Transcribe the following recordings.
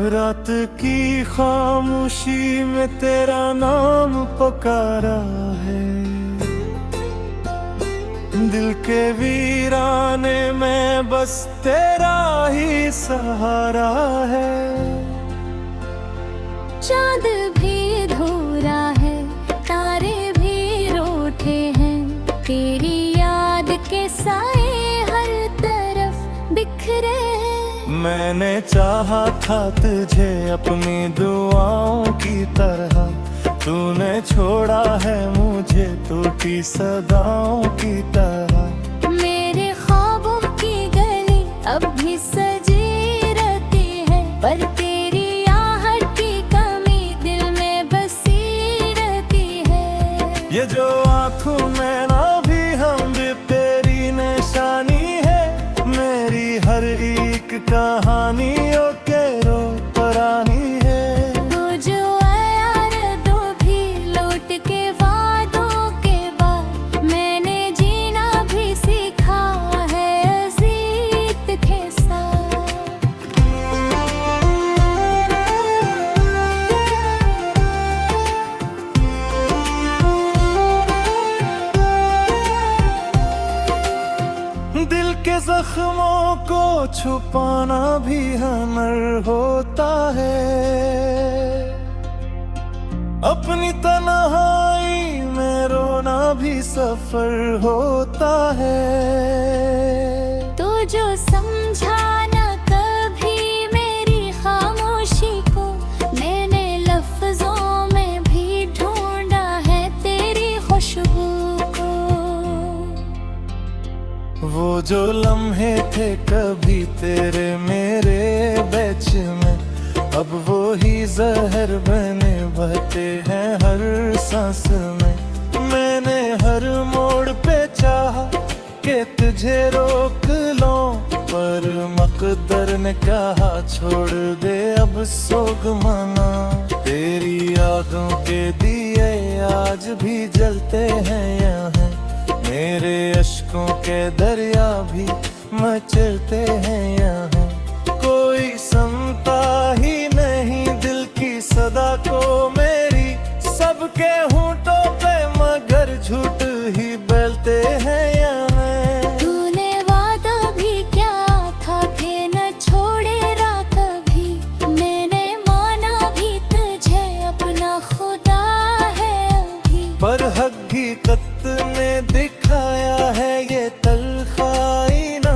रात की खामोशी में तेरा नाम पुकारा है, दिल के वीराने में बस तेरा ही सहारा है। चाँद भी धूरा है, तारे भी रूठे हैं, तेरी याद के साए हर तरफ बिखरे हैं। मैंने चाहा था तुझे अपनी दुआओं की तरह, तूने छोड़ा है मुझे टूटी सदाओं की तरह। मेरे ख्वाबों की गली अब भी सजी रहती है, पर तेरी आहट की कमी दिल में बसी रहती है। ये जो आँखों में ना भी हम भी तेरी निशानी है, मेरी हर एक कहानियों के रो परानी है। तू जो आया दो भी लौट के वादों के बाद, मैंने जीना भी सीखा है अजीत के साथ। दिल के जख्मों को छुपाना भी हुनर होता है, अपनी तन्हाई में रोना भी सफर होता है। तो जो समझा न कभी मेरी खामोशी को, मैंने लफ्जों में भी ढूंढा है तेरी खुशबू को। वो जो लम्हे थे कभी तेरे मेरे बैच में, अब वो ही जहर बने बहते हैं हर सांस में। मैंने हर मोड़ पे चाहा कि तुझे रोक लो, पर मकदर ने कहा छोड़ दे अब सोग मना। तेरी यादों के दिए आज भी जलते हैं यहाँ, मेरे अश्कों के दरिया भी मचलते हैं यहाँ। कोई सुनता ही नहीं दिल की सदा को मेरी, सबके होंठों पे मगर झूठ ही बोलते हैं यहाँ। तूने वादा भी क्या था कि न छोड़ेगा कभी, मैंने माना भी तुझे अपना खुदा है अभी। पर हकीकत ने दिखाया है ये तलखाई ना,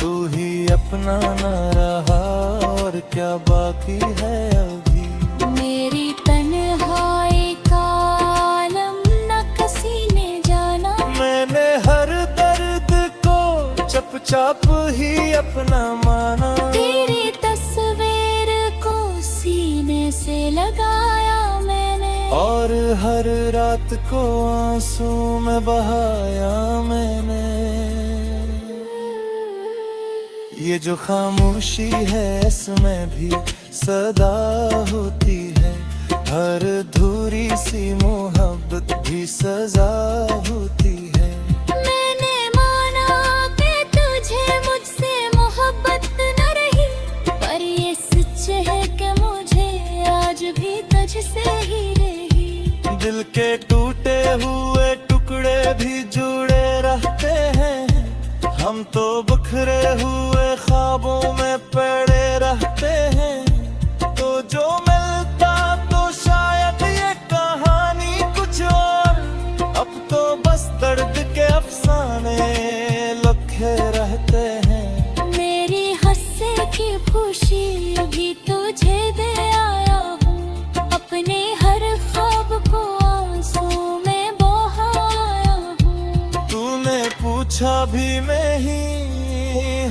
तू ही अपना ना रहा और क्या बाकी है अभी। मेरी तन्हाई का आलम न किसी ने जाना, मैंने हर दर्द को चुपचाप ही अपना माना। तेरी तस्वीर को सीने से लगाया मैंने, और हर रात को आंसू में बहाया मैंने। ये जो खामोशी है इसमें भी सदा होती है, हर धूरी सी मोहब्बत भी सजा होती है। मैंने माना कि तुझे मुझसे मोहब्बत न रही, पर ये सच है कि मुझे आज भी तुझसे ही रही। दिल के टूटे हुए टुकड़े भी जुड़े रहते हैं, हम तो बिखरे हुए ख्वाबों में पड़े रहते हैं। तो जो मिलता तो शायद ये कहानी कुछ और, अब तो बस दर्द के अफसाने लिखे रहते हैं। मेरी हंसे की खुशी भी तुझे दे आया हूँ, अपने हर ख्वाब को आंसू में बहाया हूँ। तूने पूछा भी नहीं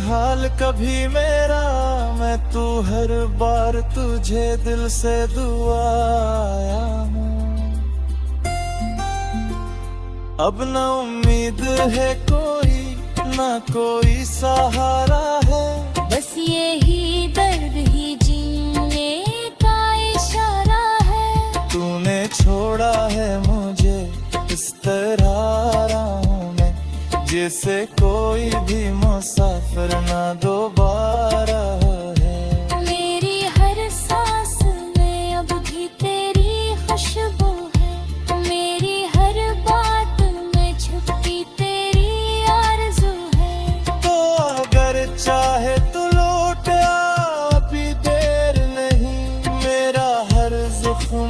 हाल कभी मेरा, मैं तू हर बार तुझे दिल से दुआया हूँ। अब न उम्मीद है कोई ना कोई सहारा है, बस यही दर्द ही जीने का इशारा है। तूने छोड़ा है मुझे इस तरह राहों में, जैसे कोई भी मुसाफिर ना दोबारा है। मेरी हर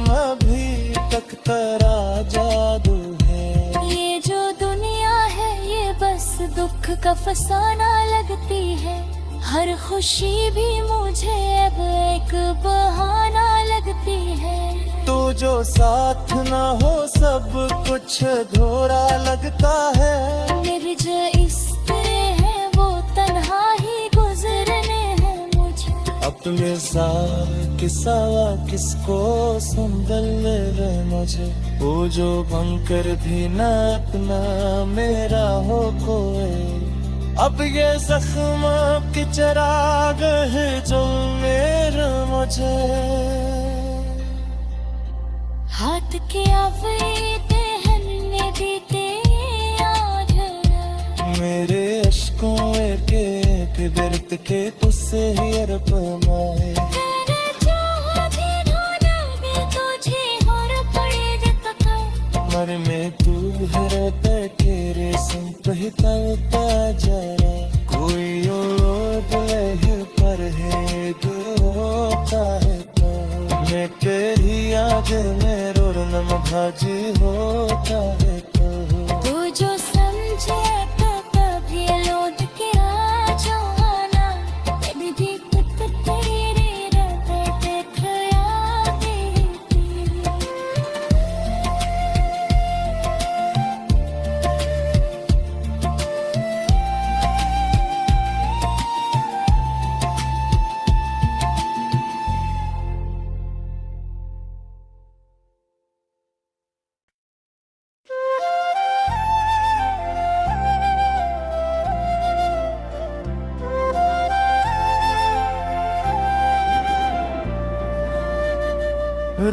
में अभी तक तेरा जादू है। ये जो दुनिया है ये बस दुख का फसाना लगती है। हर खुशी भी मुझे अब एक बहाना लगती है। तू जो साथ ना हो सब कुछ अधूरा लगता है। निर्ज इस तरह है वो तन्हा ही गुजरने हैं मुझे। अपने साथ किसावा किसको संभल ले मुझे। वो जो बनकर भी ना अपना मेरा हो कोई। अब ये जख्म की चिराग है जो मेरा मुझे। हाथ के आवैते हन्ने बीते आज मेरे अश्कों के बिरत के तुझसे ही अरब माए। मैंने चाहा भी ढूंढा भी तुझे और पड़े तक। मर में तू है तेरे संग कहता जरा। कोई और लह पर है होता है तो मैं तेरी याद में रोना भाजी होता है तो। तू जो समझे तो कभी लौट के आ जाना। कभी भी कुछ तेरे रहते देख याद तेरी।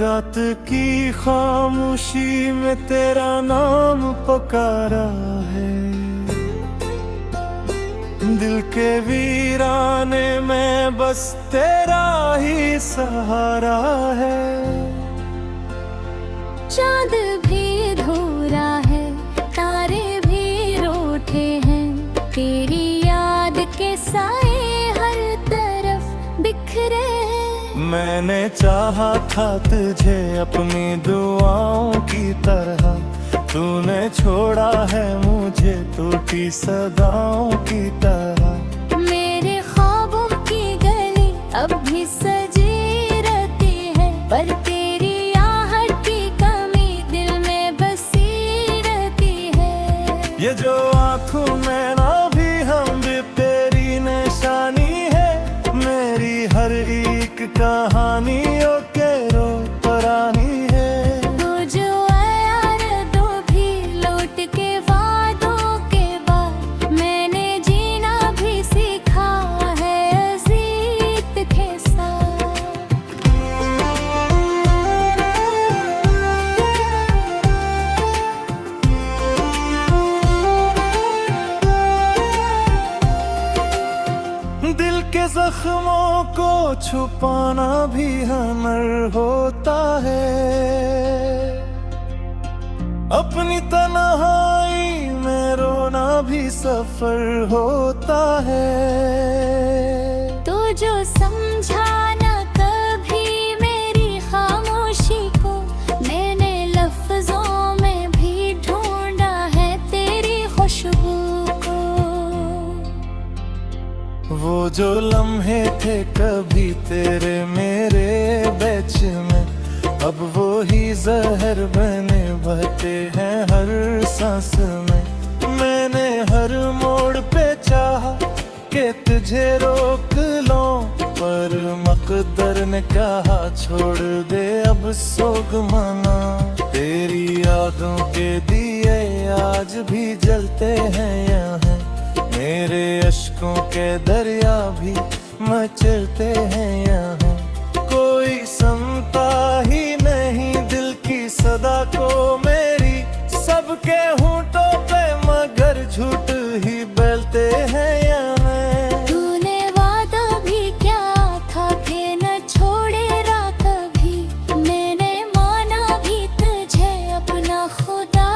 रात की खामोशी में तेरा नाम पुकारा है। दिल के वीराने में बस तेरा ही सहारा है। चांद भी धूरा है तारे भी रूठे हैं। तेरी याद के साए हर तरफ बिखरे हैं। मैंने चाहा था तुझे अपनी दुआओं की तरह। तूने छोड़ा है मुझे टूटी सदाओं की तरह। मेरे ख्वाबों की गली अब भी सजी रहती है। पर तेरी आहट की कमी दिल में बसी रहती है। ये जो आँखों में ना भी हम भी तेरी निशानी है। मेरी हर एक कहानियों के रो पुरानी है। तू जो यार दो भी लौट के वादों के बाद मैंने जीना भी सीखा है अजीत के साथ। दिल के जख्मों को छुपाना भी हुनर होता है। अपनी तन्हाई में रोना भी सफर होता है। तू जो समझा ना कभी मेरी खामोशी को। मैंने लफ्जों में भी ढूंढा है तेरी खुशबू को। वो जो लम्हे थे कभी तेरे मेरे बैच में। अब वो ही जहर बने बहते हैं हर सांस में। मैंने हर मोड़ पे चाहा कि तुझे रोक लो। पर मकदर ने कहा छोड़ दे अब सोग मना। तेरी यादों के दिए आज भी जलते हैं यहाँ। मेरे अश्कों के दरिया भी मचलते हैं यहाँ। कोई सुनता ही नहीं दिल की सदा को मेरी। सबके होंठों पे मगर झूठ ही बोलते हैं यहाँ। तूने वादा भी क्या था कि न छोड़ेगा कभी। मैंने माना भी तुझे अपना खुदा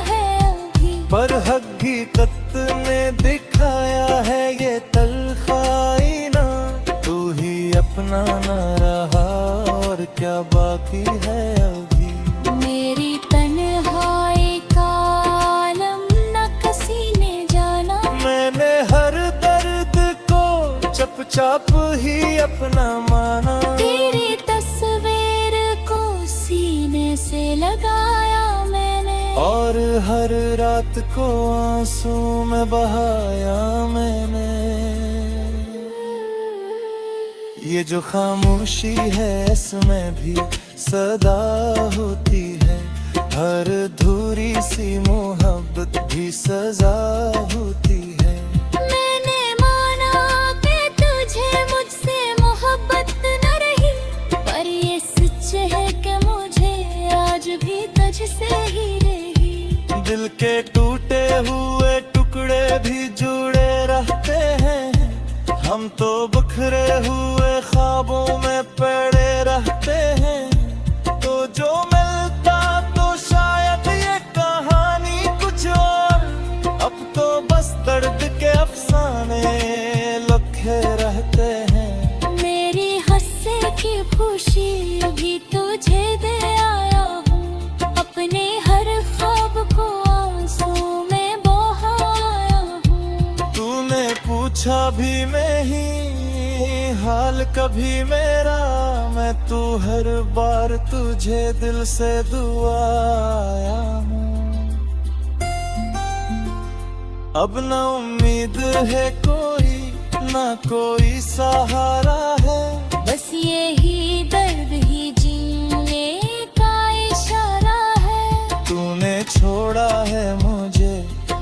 है अभी। पर हकीकत ने दिखाया है ये तलखाई ना। तू ही अपना ना रहा और क्या बाकी है। चुपचाप ही अपना माना। तेरी तस्वीर को सीने से लगाया मैंने, और हर रात को आंसू में बहाया मैंने। ये जो खामोशी है इसमें भी सदा होती है, हर अधूरी सी मोहब्बत भी सजा होती है। मैंने माना कि तुझे मुझसे मोहब्बत न रही, पर ये सच है कि मुझे आज भी तुझसे ही रही। दिल के टूटे हुए टुकड़े भी जुड़े रहते हैं, हम तो बिखरे हुए ख्वाबों में पड़े रहते हैं। तो जो मिलता तो शायद ये कहानी कुछ और, अब तो बस दर्द के अफसाने लिखे रहते हैं। मेरी हंसे की खुशी भी तुझे दे आया हूँ, अपने हर ख्वाब को आंसू में बहाया हूँ। तूने पूछा भी नहीं हाल कभी मेरा, मैं तू हर बार तुझे दिल से दुआया हूँ। अब न उम्मीद है कोई, ना कोई सहारा है, बस यही दर्द ही जीने का इशारा है। तूने छोड़ा है मुझे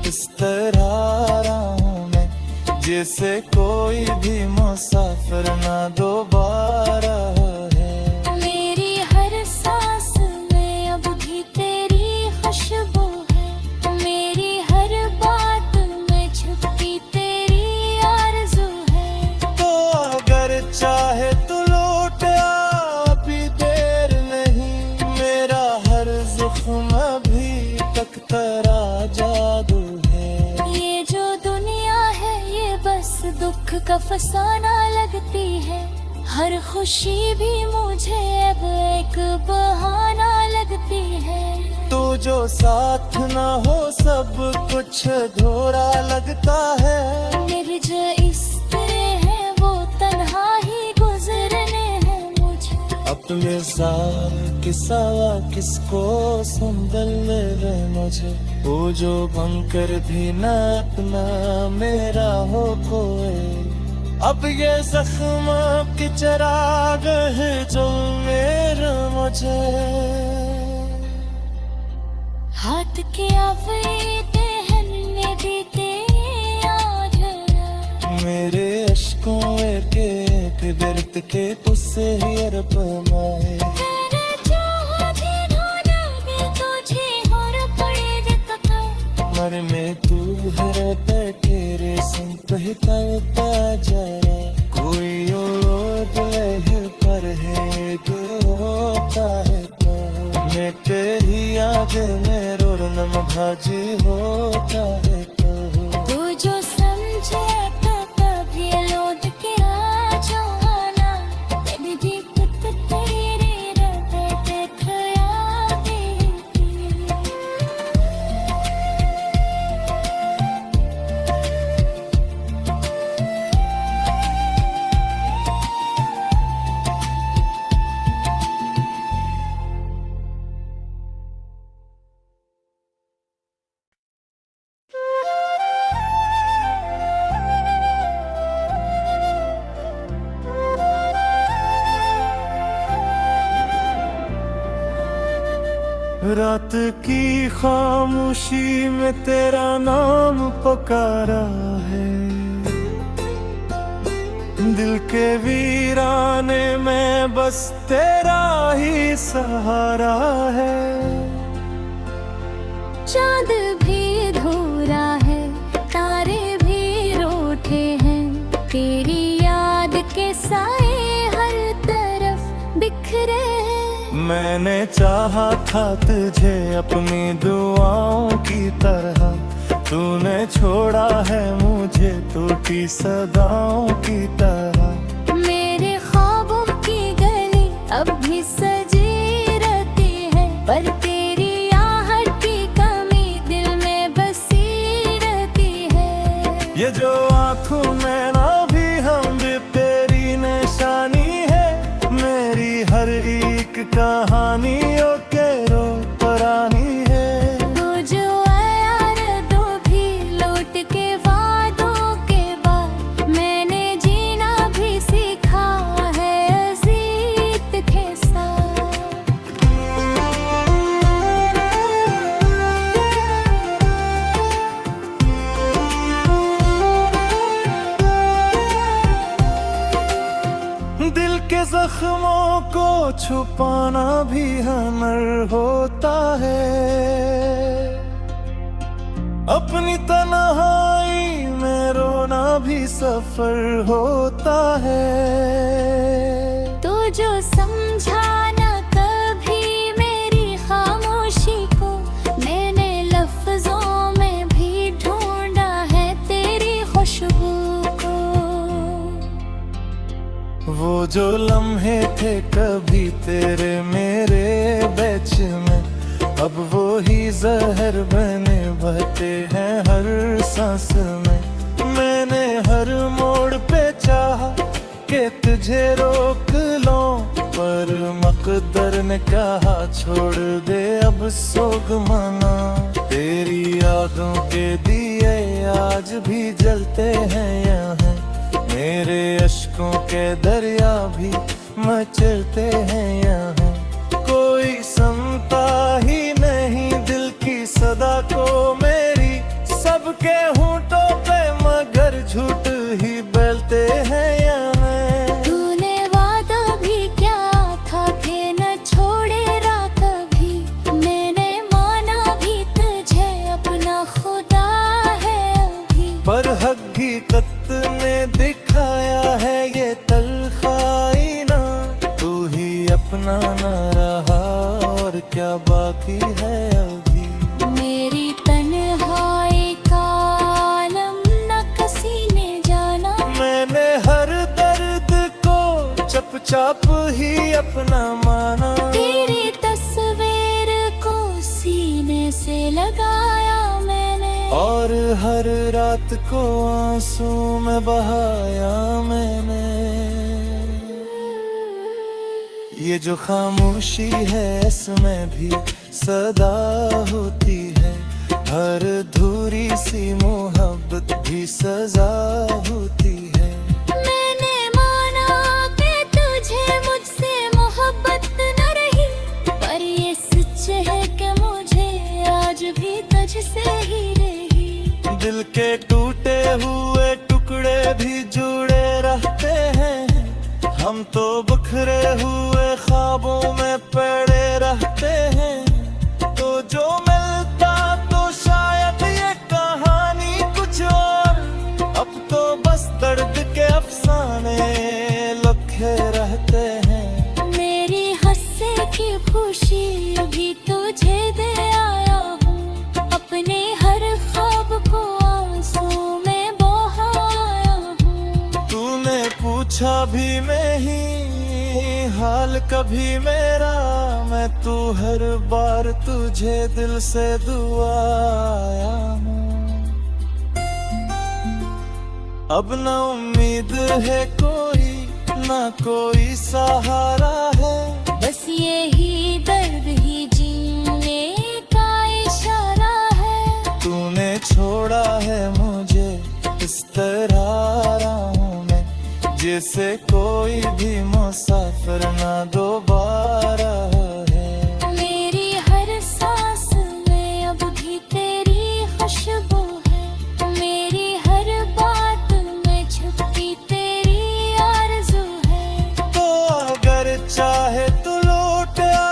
इस तरह रहा हूँ मैं, जैसे कोई भी मुसाफिर ना दोबारा है। मेरी हर सांस में अब भी तेरी खुशबू है, मेरी हर बात में छुपी तेरी आरज़ू है। तो अगर चाहे तो लौट आ, अभी देर नहीं, मेरा हर ज़ख्म अभी तक तेरा जादू है। ये जो दुनिया है ये बस दुख का फसाना लगती है, हर खुशी भी मुझे अब एक बहाना लगती है। तो जो साथ ना हो सब कुछ अधूरा लगता है। निर्ज इस तरह है वो तन्हा ही गुजरने हैं मुझे। अपने साथ किसावा किसको सुंदर ले मुझे, वो जो बनकर भी ना अपना मेरा हो कोई। अब ये जख्म की चिराग है जो मेरा मुझे, हाथ के आवेते हन्ने देते आजरा, मेरे अश्कों के बिरत के तुझसे ही अरब माए। मैंने चाहा दिनों लगे तुझे और पड़े दिखता, मर में तू है तेरे संग ही तलता जरा, कोई और लह पर है रोता है तो, मैं तेरी याद में रोना भाजी होता है तो। तू जो समझे तो कभी लौट के आ जाना, तेरी दीपत तेरी रब देख यादें की। रात की खामोशी में तेरा नाम पुकारा है, दिल के वीराने में बस तेरा ही सहारा है। चांद भी धूरा है, तारे भी रूठे हैं, तेरी याद के साए हर तरफ बिखरे हैं। मैंने चाहा था तुझे अपनी दुआओं की तरह, तूने छोड़ा है मुझे टूटी सदाओं की तरह। मेरे ख्वाबों की गली अब भी सजी रहती है, पर तेरी आहट की कमी दिल में बसी रहती है। ये जो आँखों में ना भी हम भी पाना भी हुनर होता है। अपनी तन्हाई में रोना भी सफर होता है। तो जो समझा न कभी मेरी खामोशी को, मैंने लफ्जों में भी ढूंढा है तेरी खुशबू को। वो जो लम्हे थे कभी तेरे मेरे बैच में, अब वो ही जहर बने बहते हैं हर सांस में। मैंने हर मोड़ पे चाहा कि तुझे रोक लो, पर मकदर ने कहा छोड़ दे अब सोग मना। तेरी यादों के दिए आज भी जलते हैं यहाँ, मेरे अश्कों के दरिया भी मचलते हैं यहाँ। कोई सुनता ही नहीं दिल की सदा को मेरी, सबके होंठों पे मगर झूठ ही बोलते हैं यहाँ। तूने वादा भी क्या था कि न छोड़ेगा कभी, मैंने माना भी तुझे अपना खुदा है अभी। पर हकीकत ने दिखाया है ये तलखाई ना, तू ही अपना ना रहा और क्या बाकी है अभी। मेरी तन्हाई का आलम न किसी ने जाना, मैंने हर दर्द को चुपचाप ही अपना माना। तेरी तस्वीर को सीने से लगाया मैंने, और हर रात को आंसू में बहाया मैंने। ये जो खामोशी है इसमें भी सदा होती है, हर धूरी सी मोहब्बत भी सजा होती है। मैंने माना कि तुझे मुझसे मोहब्बत न रही, पर ये सच है कि मुझे आज भी तुझसे ही रही। दिल के टूटे हुए टुकड़े भी जुड़े रहते हैं, हम तो बिखरे हुए ख्वाबों में पड़े रहते हैं। तो जो मिलता तो शायद ये कहानी कुछ और, अब तो बस दर्द के अफसाने लिखे रहते हैं। मेरी हंसे की खुशी भी तुझे दे आया हूँ, अपने हर ख्वाब को आंसू में बहाया हूँ। तूने पूछा भी नहीं हाल कभी मेरा, मैं तू हर बार तुझे दिल से दुआया हूँ। अब न उम्मीद है कोई, ना कोई सहारा है, बस यही दर्द ही जीने का इशारा है। तूने छोड़ा है मुझे इस तरह राहों में, जैसे कोई भी मुसाफिर ना दोबारा है। मेरी हर सांस में अब भी तेरी खुशबू है, मेरी हर बात में छुपी तेरी आरज़ू है। तो अगर चाहे तो लौट आ,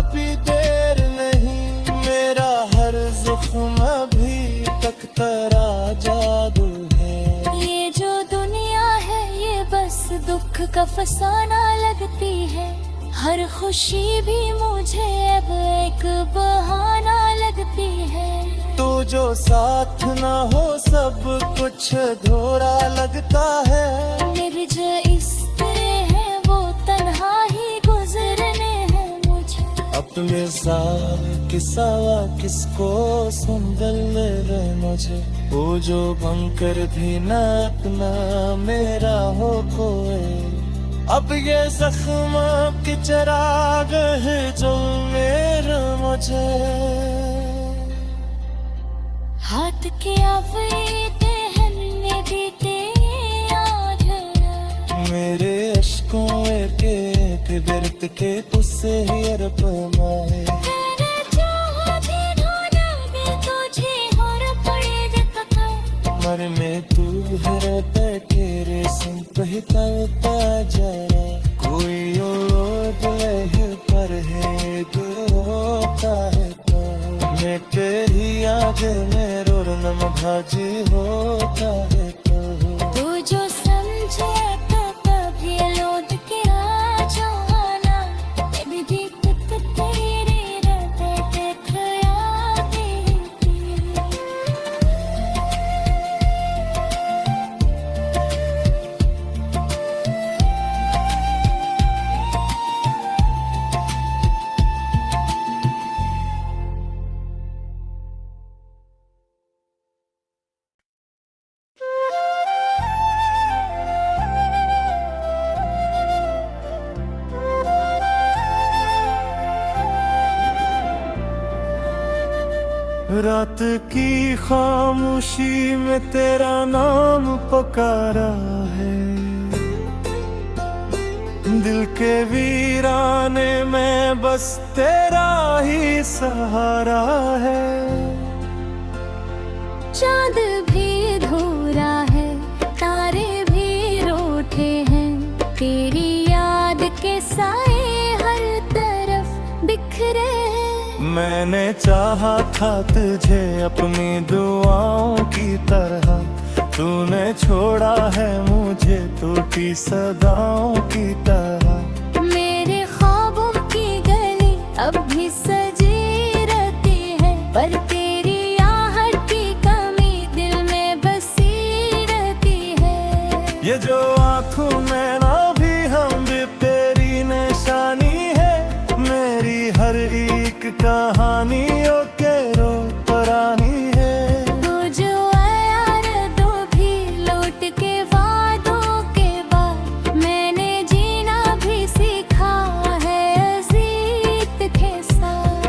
अभी देर नहीं, मेरा हर ज़ख्म अभी तक तेरा जादू है। ये जो दुनिया है ये बस दुख का फसाना लगती है, हर खुशी भी मुझे अब एक बहाना लगती है। तो जो साथ ना हो सब कुछ अधूरा लगता है। निर्ज इस तरह है वो तन्हा ही गुजरने हैं मुझे, अपने साथ किसावा किसको सुंदर ले मुझे, वो जो बनकर भी ना अपना मेरा हो कोई। अब ये जख्म की चिराग है जो मेरा मुझे, हाथ के आवेते हन्ने बीते आज मेरे अश्कों के बिरत के तुझसे ही अरब माए। तेरे चाहते ढूंढोगे तुझे और पड़े जतका, मर में तू है तेरे संग कहता जरा, कोई और ले तुझे मेरो नम भाजी होता है तो तू जो समझे तो कभी लौट के आ जाना, मैं भी खुद तेरे रास्ते देख आती थी। रात की खामोशी में तेरा नाम पुकारा है, दिल के वीराने में बस तेरा ही सहारा है। चाँद भी धूरा है, तारे भी रूठे हैं, तेरी याद के साए हर तरफ बिखरे हैं। मैंने चाहा था तुझे अपनी दुआओं की तरह, तूने छोड़ा है मुझे टूटी सदाओं की तरह। मेरे ख्वाबों की गली अब भी सजी रहती है, पर तेरी आहट की कमी दिल में बसी रहती है। ये जो आँखों में ना भी हम भी तेरी निशानी है, मेरी हर एक कहानियों के रो परानी है। तू जो यार दो भी लौट के वादों के बाद, मैंने जीना भी सीखा है अजीत के साथ।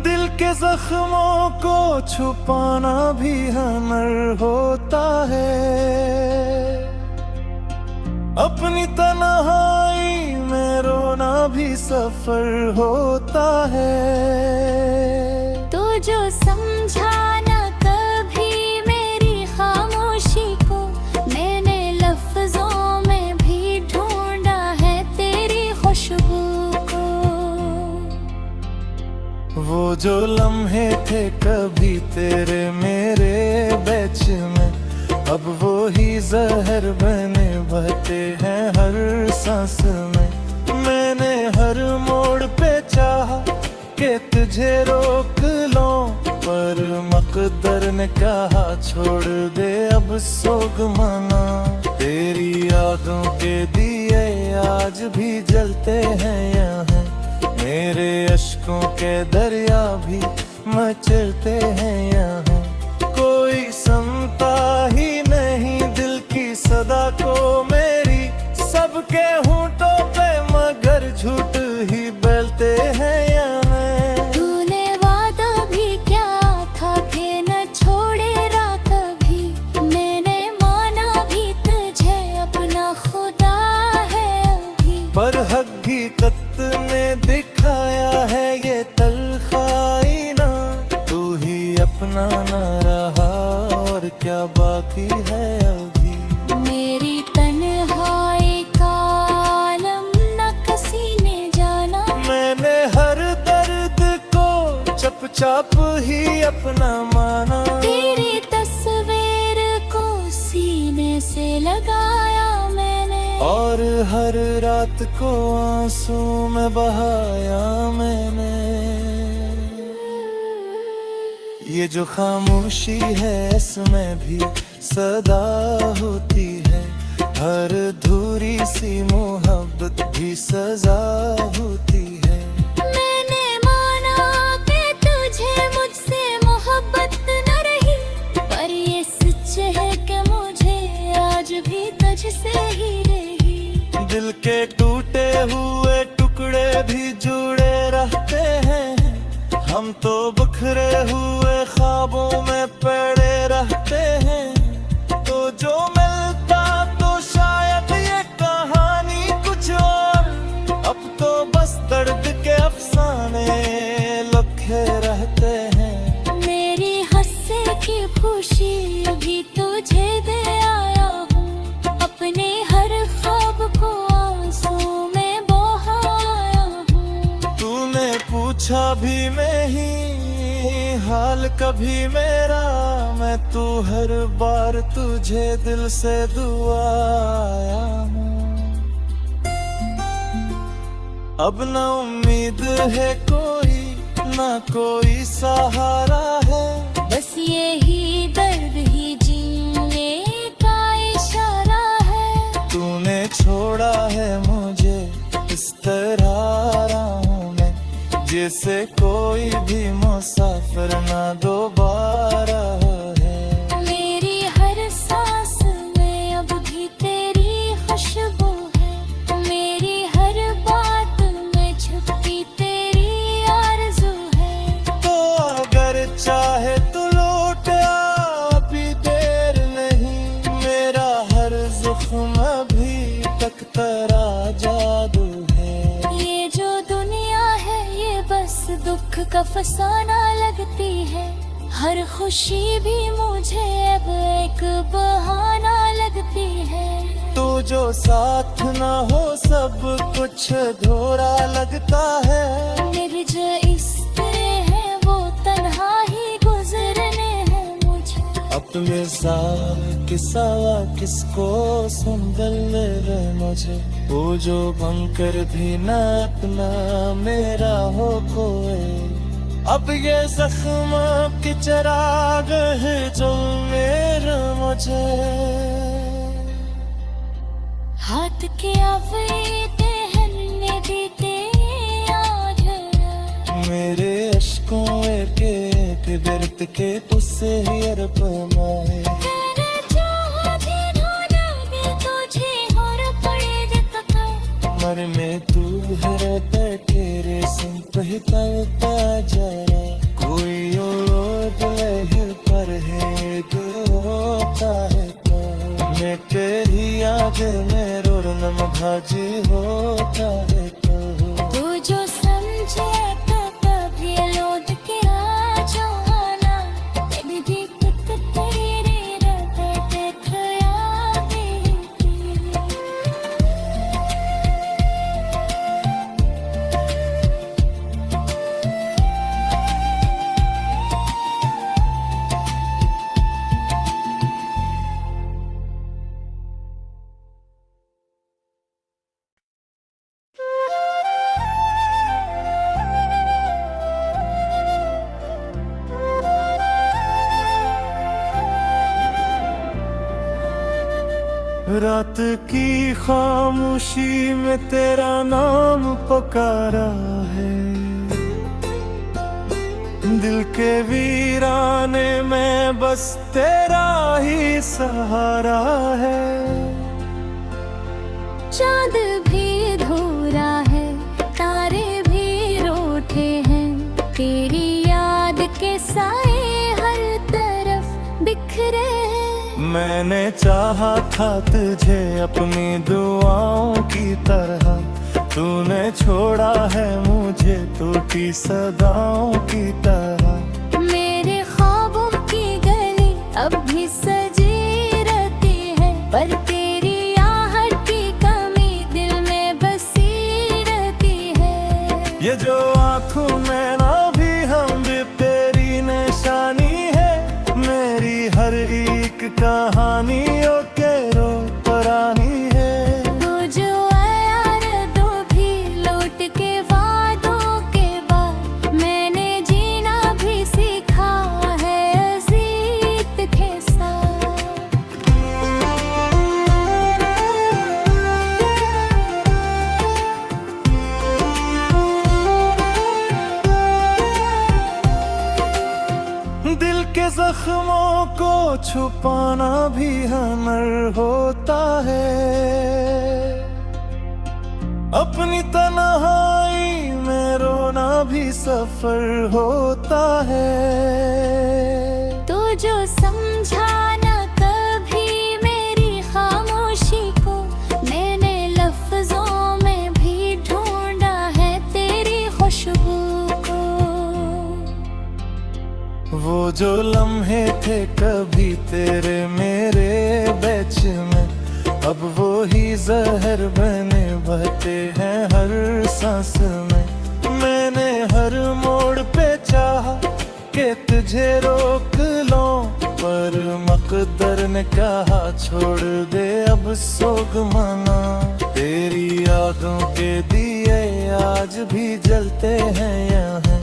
दिल के जख्मों को छुपाना भी हुनर होता है, अपनी तन्हाई में रोना भी सफर होता है। तू जो समझा न कभी मेरी खामोशी को, मैंने लफ्जों में भी ढूंढा है तेरी खुशबू को। वो जो लम्हे थे कभी तेरे मेरे बीच में, अब वो ही जहर बने बहते हैं हर सांस में। मैंने हर मोड़ पे चाहा कि तुझे रोक लूं, पर मकदर ने कहा छोड़ दे अब सोग मना। तेरी यादों के दिए आज भी जलते हैं यहाँ, मेरे अश्कों के दरिया भी मचलते हैं यहाँ। कोई सुनता ही नहीं दिल की सदा को मेरी, सबके होंठों पे मगर झूठ ही बोलते हैं यहाँ। तूने वादा भी क्या था कि न छोड़ेगा कभी, मैंने माना भी तुझे अपना खुदा है अभी। पर हकीकत ने दिखाया है ये तलखाई ना, तू ही अपना ना रहा और क्या बाकी है अभी। मेरी तन्हाई का आलम न किसी ने जाना, मैंने हर दर्द को चुपचाप ही अपना माना। तेरी तस्वीर को सीने से लगाया मैंने, और हर रात को आंसू में बहाया मैंने। ये जो खामोशी है इसमें भी सदा होती है, हर धूरी सी मोहब्बत भी सजा होती है। मैंने माना कि तुझे मुझसे मोहब्बत न रही, पर ये सच है कि मुझे आज भी तुझसे ही रही। दिल के टूटे हुए टुकड़े भी जुड़े रहते हैं, हम तो बिखरे हुए ख्वाबों में पड़े रहते हैं। तो जो मिलता तो शायद ये कहानी कुछ और, अब तो बस पूछा भी नहीं हाल कभी मेरा, मैं तू हर बार तुझे दिल से दुआ आया हूँ। अब न उम्मीद है कोई, ना कोई सहारा है, बस यही दर्द ही जीने का इशारा है। तूने छोड़ा है मुझे इस तरह रहा हूँ मैं, जैसे कोई भी मुसाफिर ना दोबारा है। मेरी हर सांस में अब भी तेरी खुशबू है, मेरी हर बात में छुपी तेरी आरज़ू है। तो अगर चाहे तो लौट आ, अभी देर नहीं, मेरा हर ज़ख्म अभी तक तेरा जादू है। ये जो दुनिया है ये बस दुख का फसाना लगती है, हर खुशी भी मुझे अब एक बहाना लगती है। तू जो साथ ना हो सब कुछ अधूरा लगता है। निर्ज इस तरह है वो तन्हा ही गुजरने हैं मुझे। अपने साथ किसावा किसको संभल ले मुझे, वो जो बनकर भी ना अपना मेरा हो कोई। अब ये जख्म की चिराग है जो मेरा मुझे, हाथ के आवे टहलने देते आज मेरे अश्कों के बिरत के तुझसे ही अरपमाए। तेरे चाहते ढूंढा मैं तुझे और पड़े दिखता, मर में तू है रहता तेरे संग ही तलता जरा, कोई और लहर पर है तो होता है तो, मैं तेरी याद में रोना भाजी होता है तो। तू जो समझे तो कभी लौट के आ जाना, तेरी दिक्कत तेरी रब देख आवेगी। रात की खामोशी में तेरा नाम पुकारा है, दिल के वीराने में बस तेरा ही सहारा है। चाँद भी अधूरा है, तारे भी रूठे हैं, तेरी याद के साए हर तरफ बिखरे हैं। मैंने चाहा था तुझे अपनी दुआओं की तरह, तूने छोड़ा है मुझे टूटी सदाओं की तरह। मेरे ख्वाबों की गली अब भी सजी रहती है, पर तेरी आहट की कमी दिल में बसी रहती है। ये जो आँखों में ना भी हम भी तेरी निशानी है, मेरी हर एक कहानियों के रो पुरानी है। तू जो यार दो भी लौट के वादों के बाद, मैंने जीना भी सीखा है अजीत के साथ। दिल के जख्मों को छुपाना भी हुनर होता है, अपनी तन्हाई में रोना भी सफर होता है। तू जो समझा ना कभी मेरी खामोशी को, मैंने लफ्जों में भी ढूंढा है तेरी खुशबू को। वो जो लम्हे थे कभी तेरे मेरे बैच में, अब वो ही जहर बने बहते हैं हर सांस में। मैंने हर चाहा कि तुझे रोक लो, पर मकदर ने कहा छोड़ दे अब सोग मना। तेरी यादों के दिए आज भी जलते हैं यहाँ,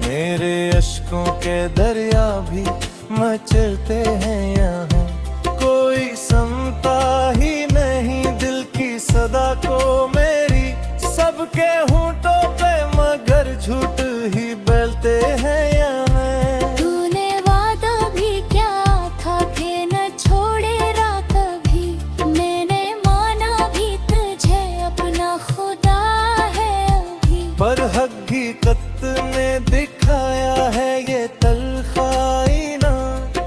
मेरे अश्कों के दरिया भी मचलते हैं यहाँ। कोई सुनता ही नहीं दिल की सदा को मेरी, सबके होंठों पे मगर झूठ ही बोलते हैं यहाँ। तूने वादा भी क्या था कि न छोड़ेगा कभी, मैंने माना भी तुझे अपना खुदा है अभी। पर हकीकत ने दिखाया है ये तलखाई ना,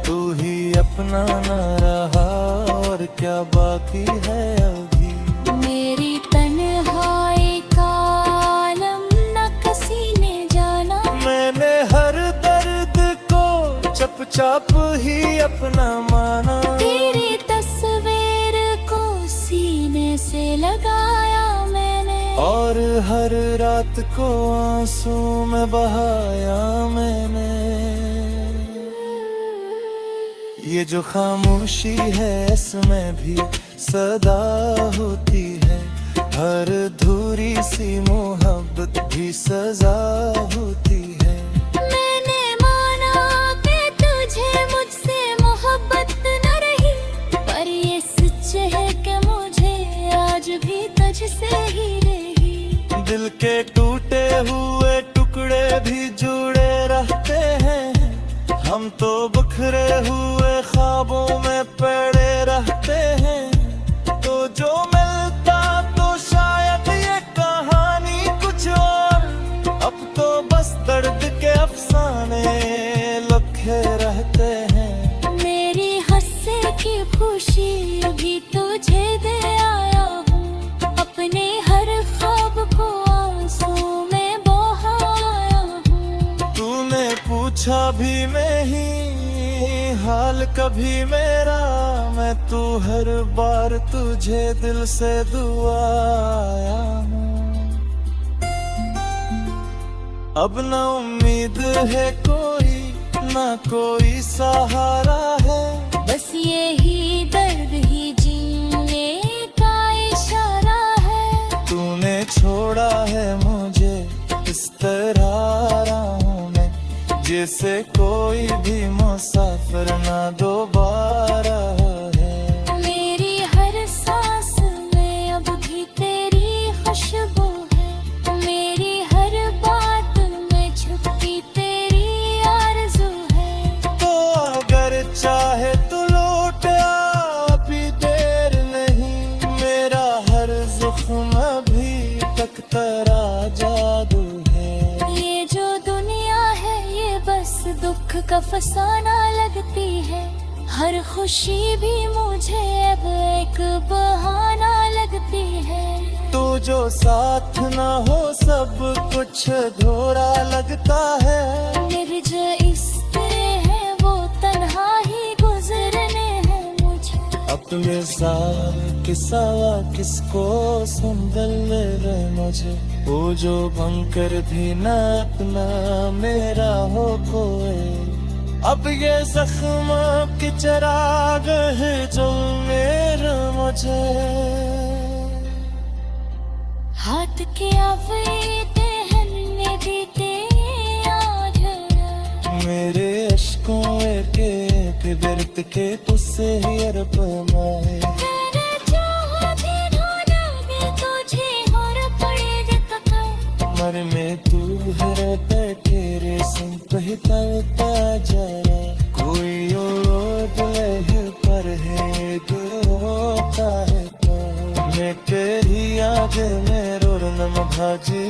तू ही अपना ना रहा और क्या बाकी है अभी। मेरी तन्हाई का आलम न किसी ने जाना, मैंने हर दर्द को चुपचाप ही अपना माना। तेरी तस्वीर को सीने से लगाया मैंने, और हर रात को आंसू में बहाया मैंने। ये जो खामोशी है इसमें भी सदा होती है, हर धूरी सी मोहब्बत भी सजा होती है। मैंने माना कि तुझे मुझसे मोहब्बत न रही, पर ये सच है कि मुझे आज भी तुझसे ही रही। दिल के टूटे हुए टुकड़े भी जुड़े रहते हैं, हम तो बिखरे हुए ख्वाबों में पड़े रहते हैं। तो जो मिलता तो शायद ये कहानी कुछ और, अब तो बस दर्द के अफसाने लिखे रहते हैं। मेरी हंसे की खुशी भी तुझे दे आया हूँ, अपने हर ख्वाब को आंसू में बहाया हूँ। तूने पूछा भी नहीं हाल कभी मेरा, मैं तू हर बार तुझे दिल से दुआया हूँ। अब न उम्मीद है कोई, ना कोई सहारा है, बस यही दर्द ही जीने का इशारा है। तूने छोड़ा है मुझे इस तरह रहा हूँ मैं, जैसे कोई भी मुसाफिर ना दोबारा है। मेरी हर सांस में अब भी तेरी खुशबू है, मेरी हर बात में छुपी तेरी आरज़ू है। तो अगर चाहे तो लौट आ, अभी देर नहीं, मेरा हर ज़ख्म अभी तक तेरा जादू है। ये जो दुनिया है ये बस दुख का फसाना लगती है, हर खुशी भी मुझे अब एक बहाना लगती है। तो जो साथ ना हो सब कुछ अधूरा लगता है, निर्ज इस तरह है वो तन्हा ही गुजरने हैं मुझे। अपने साल के सवा किसको सुंदर लगे मुझे, वो जो बनकर भी ना अपना मेरा हो कोई। अब ये जख्म के चिराग है जो मेरे मुझे, हाथ के आवेते हन्ने देते आज मेरे अश्कों के बिरत के तुझसे ही अरब माए। तेरे चाहते ढूंढोगे तुझे और पड़ेगा ककर, मर में तू है तेरे संग ही तलता जरा, कोई और लह पर है रोता है तो मैं तेरी याद में रोना भाजी